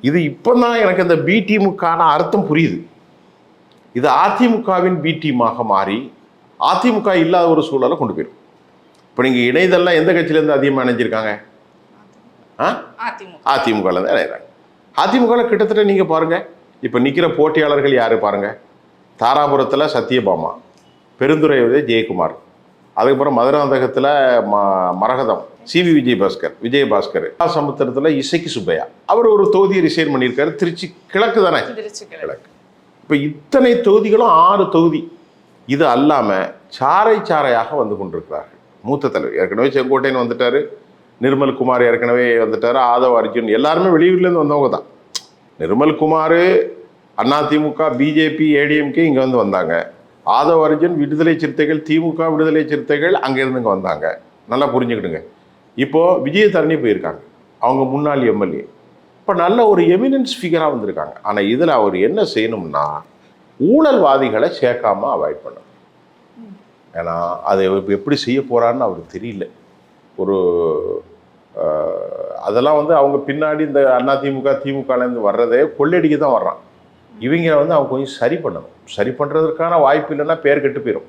இது இப்போ தான் எனக்கு இந்த பி டீமுக்கான அர்த்தம் புரியுது. இது அதிமுகவின் பி டீமாக மாறி அதிமுக இல்லாத ஒரு சூழலை கொண்டு போயிடும். இப்போ நீங்கள் இணையதெல்லாம் எந்த கட்சியிலேருந்து அதிகமாக இணைஞ்சிருக்காங்க? அதிமுகலேருந்து இணைகிறாங்க. அதிமுகவில் கிட்டத்தட்ட நீங்கள் பாருங்கள், இப்போ நிற்கிற போட்டியாளர்கள் யார் பாருங்கள். தாராபுரத்தில் சத்யபாமா, பெருந்துறை ஜெயக்குமார், அதுக்கப்புறம் மதுராந்தகத்தில் மரகதம் சிவி விஜயபாஸ்கர், சமுத்திரத்தில் இசைக்கு சுப்பையா, அவர் ஒரு தொகுதியை ரிசைன் பண்ணியிருக்காரு. திருச்சி கிழக்கு தானே, கிழக்கு. இப்போ இத்தனை தொகுதிகளும் 6 தொகுதி. இது அல்லாமல் சாரையாக வந்து கொண்டிருக்கிறார்கள். மூத்த தலைவர் ஏற்கனவே செங்கோட்டையன் வந்துட்டார், நிர்மல் குமார் ஏற்கனவே வந்துட்டார், ஆதவ் அர்ஜுன் எல்லாருமே வெளியூர்லேருந்து வந்தவங்க தான். நிர்மல் குமார் அதிமுக, பிஜேபி, ஏடிஎம்கே இங்கே வந்து வந்தாங்க. ஆதவ் அர்ஜுன் விடுதலை சிறுத்தைகள், திமுக விடுதலை சிறுத்தைகள் அங்கேருந்து இங்கே வந்தாங்க. நல்லா புரிஞ்சுக்கிடுங்க. இப்போது விஜயதரணி போயிருக்காங்க, அவங்க முன்னாள் எம்எல்ஏ. இப்போ நல்ல ஒரு எமினன்ஸ் ஃபிகராக வந்திருக்காங்க. ஆனால் இதில் அவர் என்ன செய்யணும்னா ஊழல்வாதிகளை சேர்க்காம அவாய்ட் பண்ணணும். ஏன்னா அதை எப்படி செய்ய போகிறான்னு அவருக்கு தெரியல. ஒரு அதெல்லாம் வந்து அவங்க பின்னாடி இந்த அதிமுக திமுகலேருந்து வர்றதே கொள்ளடிக்க தான் வர்றான். இவங்க வந்து அவங்க கொஞ்சம் சரி பண்ணணும். சரி பண்ணுறதுக்கான வாய்ப்பு இல்லைன்னா பேர் கெட்டு போயிடும்.